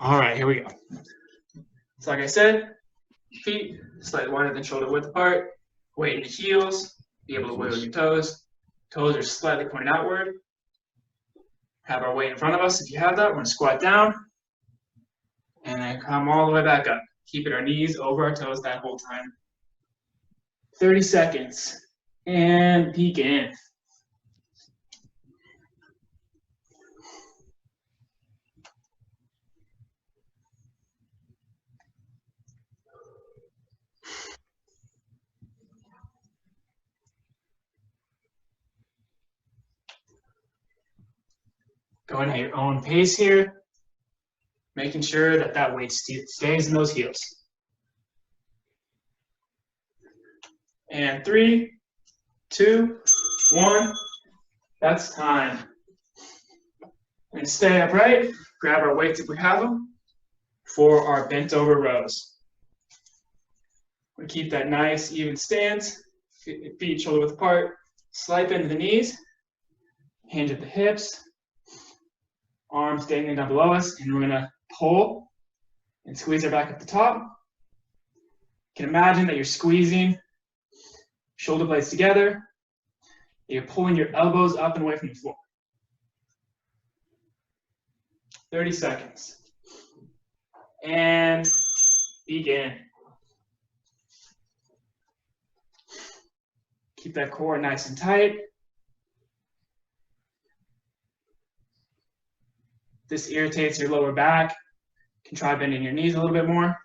All right, here we go. So like I said, feet slightly wider than shoulder width apart, weight in the heels, be able to wiggle your toes. Toes are slightly pointed outward. Have our weight in front of us. If you have that, we're gonna squat down and then come all the way back up. Keeping our knees over our toes that whole time. 30 seconds and begin. Going at your own pace here, making sure that that weight stays in those heels. And 3, 2, 1, that's time. And stay upright, grab our weights if we have them for our bent over rows. We keep that nice even stance, feet shoulder width apart, slight bend to the knees, hinge at the hips, arms dangling down below us, and we're gonna pull and squeeze our back up the top. You can imagine that you're squeezing shoulder blades together. You're pulling your elbows up and away from the floor. 30 seconds. And begin. Keep that core nice and tight. This irritates your lower back. You can try bending your knees a little bit more.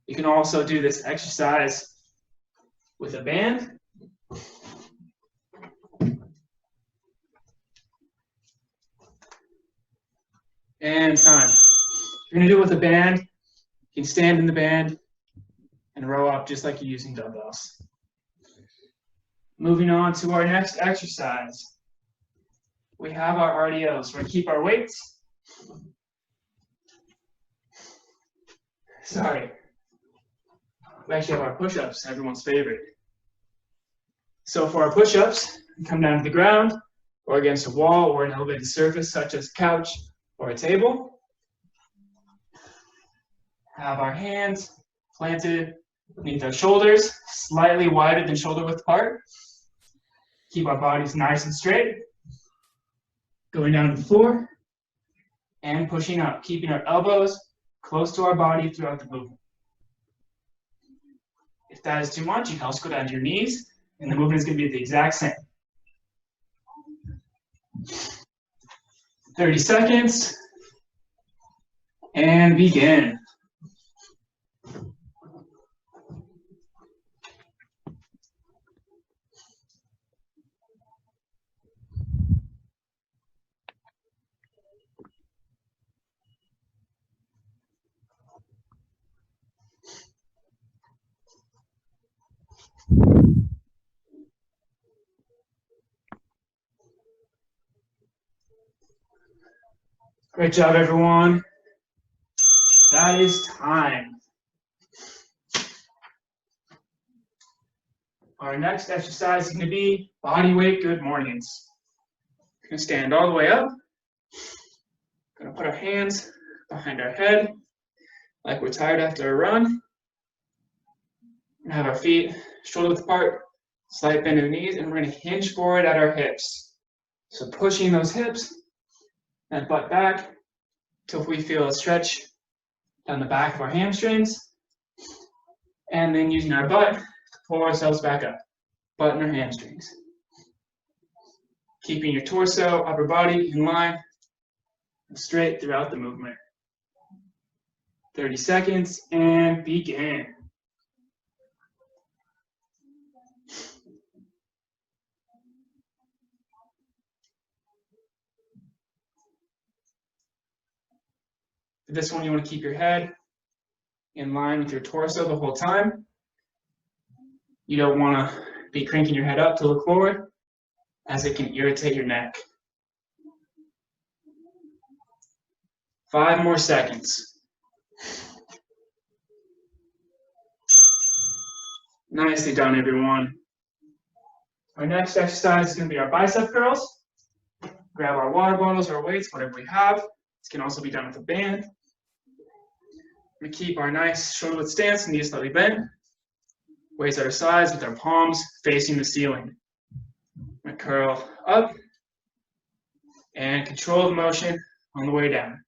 You can also do this exercise with a band. And time. If you're gonna do it with a band, you can stand in the band and row up just like you're using dumbbells. Moving on to our next exercise. We have our RDLs. We're gonna keep our weights. Sorry. We actually have our push-ups, everyone's favorite. So for our push-ups, we come down to the ground or against a wall or an elevated surface such as a couch or a table. Have our hands planted beneath our shoulders, slightly wider than shoulder width apart. Keep our bodies nice and straight. Going down to the floor and pushing up, keeping our elbows close to our body throughout the movement. If that is too much, you can also go down to your knees, and the movement is going to be the exact same. 30 seconds, and begin. Great job, everyone. That is time. Our next exercise is going to be body weight good mornings. We're going to stand all the way up. Going to put our hands behind our head like we're tired after a run. We're going to have our feet shoulder width apart, slight bend in the knees, and we're going to hinge forward at our hips. So pushing those hips, that butt back, till we feel a stretch down the back of our hamstrings, and then using our butt to pull ourselves back up, butt and our hamstrings. Keeping your torso, upper body in line, and straight throughout the movement. 30 seconds, and begin. For this one, you want to keep your head in line with your torso the whole time. You don't want to be cranking your head up to look forward, as it can irritate your neck. 5 more seconds. Nicely done, everyone. Our next exercise is going to be our bicep curls. grab our water bottles, our weights, whatever we have. This can also be done with a band. We keep our nice shoulder width stance, knees slightly bent. Weights at our sides with our palms facing the ceiling. We curl up and control the motion on the way down.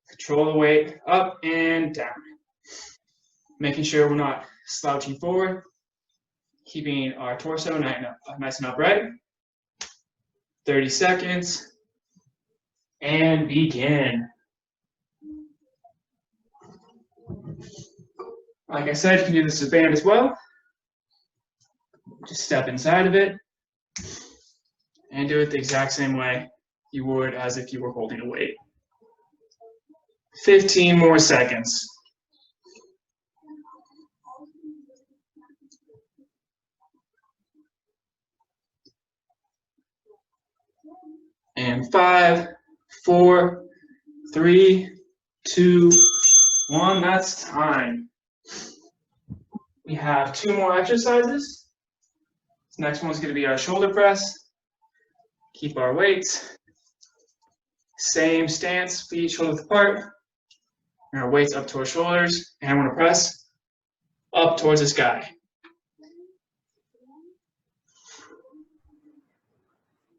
Control the weight up and down. Making sure we're not slouching forward. Keeping our torso nice and upright. 30 seconds. And begin. Like I said, you can do this with band as well. Just step inside of it and do it the exact same way you would as if you were holding a weight. 15 more seconds. And 5, 4, 3, 2, 1, that's time. We have 2 more exercises. This next one's going to be our shoulder press. Keep our weights. Same stance, feet shoulder width apart. And our weights up to our shoulders. And I want to press up towards the sky.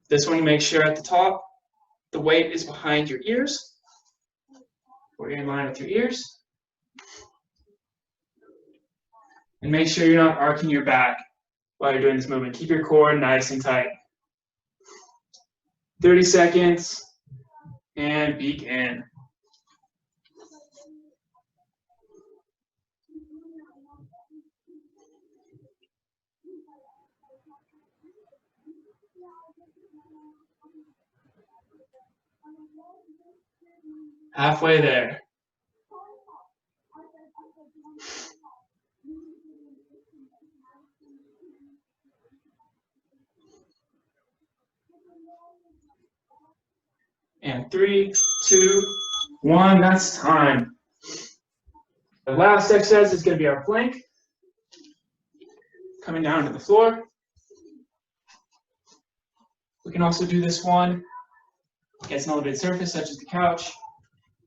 This one, make sure at the top, the weight is behind your ears. Or in line with your ears. And make sure you're not arcing your back while you're doing this movement. Keep your core nice and tight. 30 seconds, and begin. Halfway there. And 3, 2, 1, that's time. The last exercise is going to be our plank. Coming down to the floor. We can also do this one against an elevated surface such as the couch.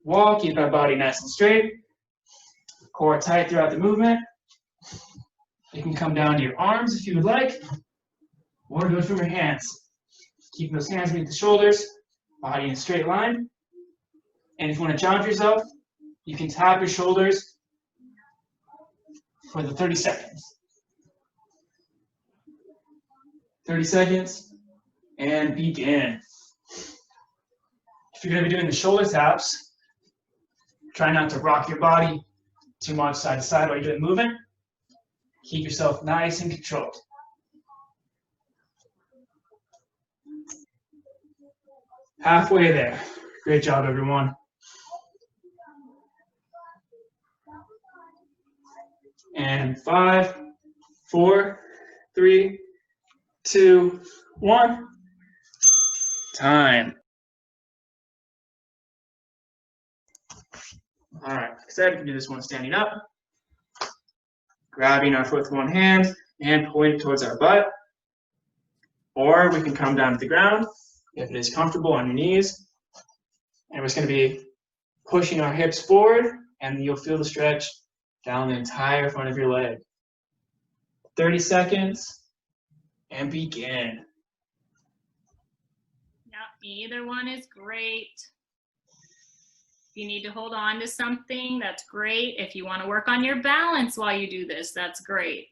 Wall, keep our body nice and straight. Core tight throughout the movement. You can come down to your arms if you would like, or do it from your hands. Keep those hands beneath the shoulders, body in a straight line. And if you want to challenge yourself, you can tap your shoulders for the 30 seconds. 30 seconds, and begin. If you're going to be doing the shoulder taps, try not to rock your body too much side to side while you're doing the movement. Keep yourself nice and controlled. Halfway there. Great job, everyone. And 5, 4, 3, 2, 1. Time. All right, like I said, we can do this one standing up. Grabbing our foot with one hand and pulling it towards our butt. Or we can come down to the ground if it is comfortable on your knees. And we're just going to be pushing our hips forward, and you'll feel the stretch down the entire front of your leg. 30 seconds, and begin. Yep, either one is great. If you need to hold on to something, that's great. If you want to work on your balance while you do this, that's great.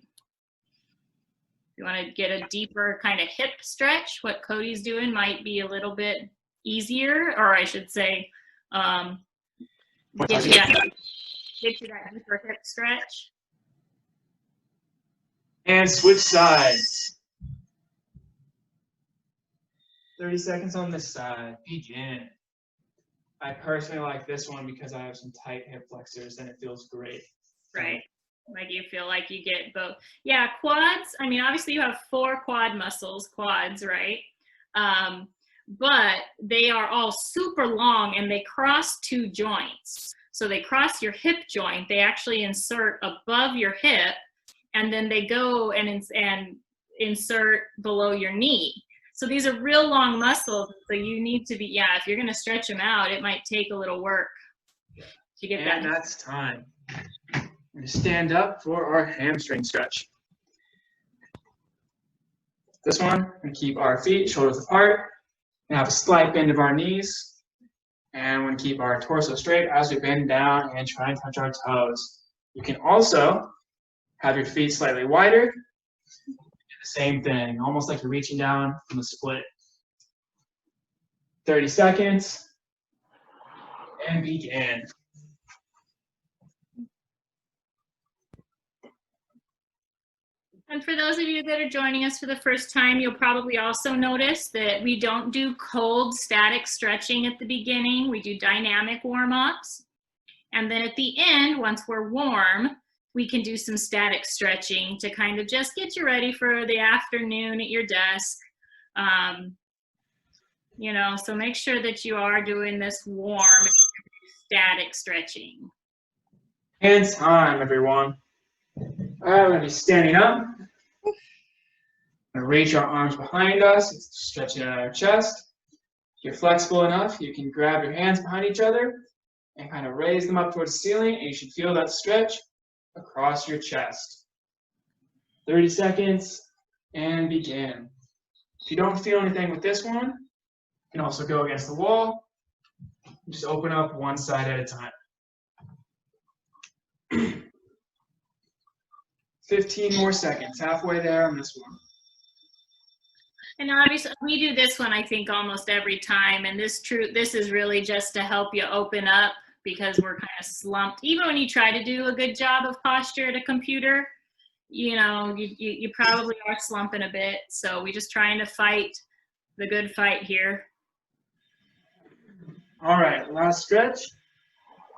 If you want to get a deeper kind of hip stretch, what Cody's doing might be a little bit easier, or I should say, get you that deeper hip stretch. And switch sides. 30 seconds on this side. Begin. I personally like this one because I have some tight hip flexors and it feels great. Right. Like you feel like you get both. Yeah, quads. I mean, obviously you have 4 quad muscles, quads, right? But they are all super long and they cross 2 joints. So they cross your hip joint. They actually insert above your hip, and then they go and insert below your knee. So these are real long muscles. So you need to be, yeah, if you're going to stretch them out, it might take a little work to get that. And that's time. We're going to stand up for our hamstring stretch. This one, we're going to keep our feet shoulders apart and have a slight bend of our knees. And we're going to keep our torso straight as we bend down and try and touch our toes. You can also have your feet slightly wider. Same thing, almost like you're reaching down from a split. 30 seconds, and begin. And for those of you that are joining us for the first time, you'll probably also notice that we don't do cold static stretching at the beginning. We do dynamic warm-ups. And then at the end, once we're warm, we can do some static stretching to kind of just get you ready for the afternoon at your desk. You know, so make sure that you are doing this warm static stretching. And time, everyone. All right, we're going to be standing up. We're going to reach our arms behind us, stretching out our chest. If you're flexible enough, you can grab your hands behind each other and kind of raise them up towards the ceiling, and you should feel that stretch across your chest. 30 seconds, and begin. If you don't feel anything with this one, you can also go against the wall. Just open up one side at a time. 15 more seconds, halfway there on this one. And obviously, we do this one, I think, almost every time. And this is really just to help you open up because we're kind of slumped. Even when you try to do a good job of posture at a computer, you know, you probably are slumping a bit. So we're just trying to fight the good fight here. All right, last stretch.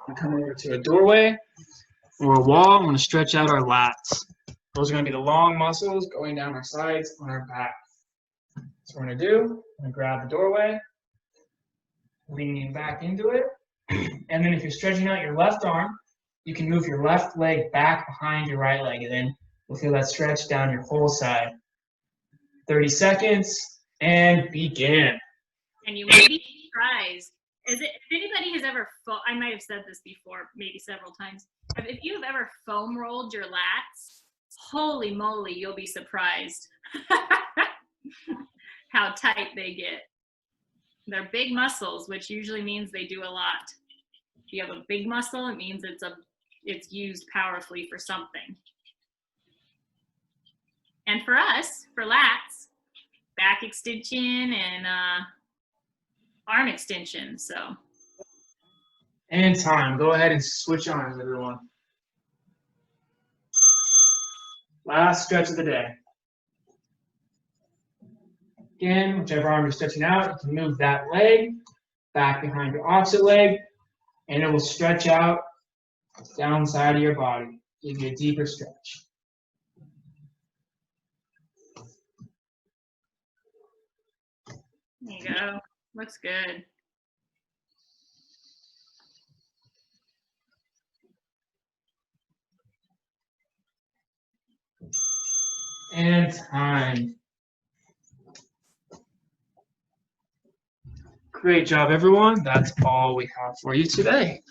I'm going to come over to a doorway or a wall. I'm going to stretch out our lats. Those are going to be the long muscles going down our sides on our back. So what we're going to do, I'm going to grab the doorway, leaning back into it. And then if you're stretching out your left arm, you can move your left leg back behind your right leg. And then you'll feel that stretch down your whole side. 30 seconds, and begin. And you may be surprised. If anybody has ever, I might have said this before, maybe several times. If you have ever foam rolled your lats, holy moly, you'll be surprised how tight they get. They're big muscles, which usually means they do a lot. If you have a big muscle, it means it's used powerfully for something. And for us, for lats, back extension and arm extension. So. And time. Go ahead and switch arms, everyone. Last stretch of the day. Again, whichever arm you're stretching out, you can move that leg back behind your opposite leg, and it will stretch out down the side of your body, give you a deeper stretch. There you go. Looks good. And time. Great job, everyone. That's all we have for you today.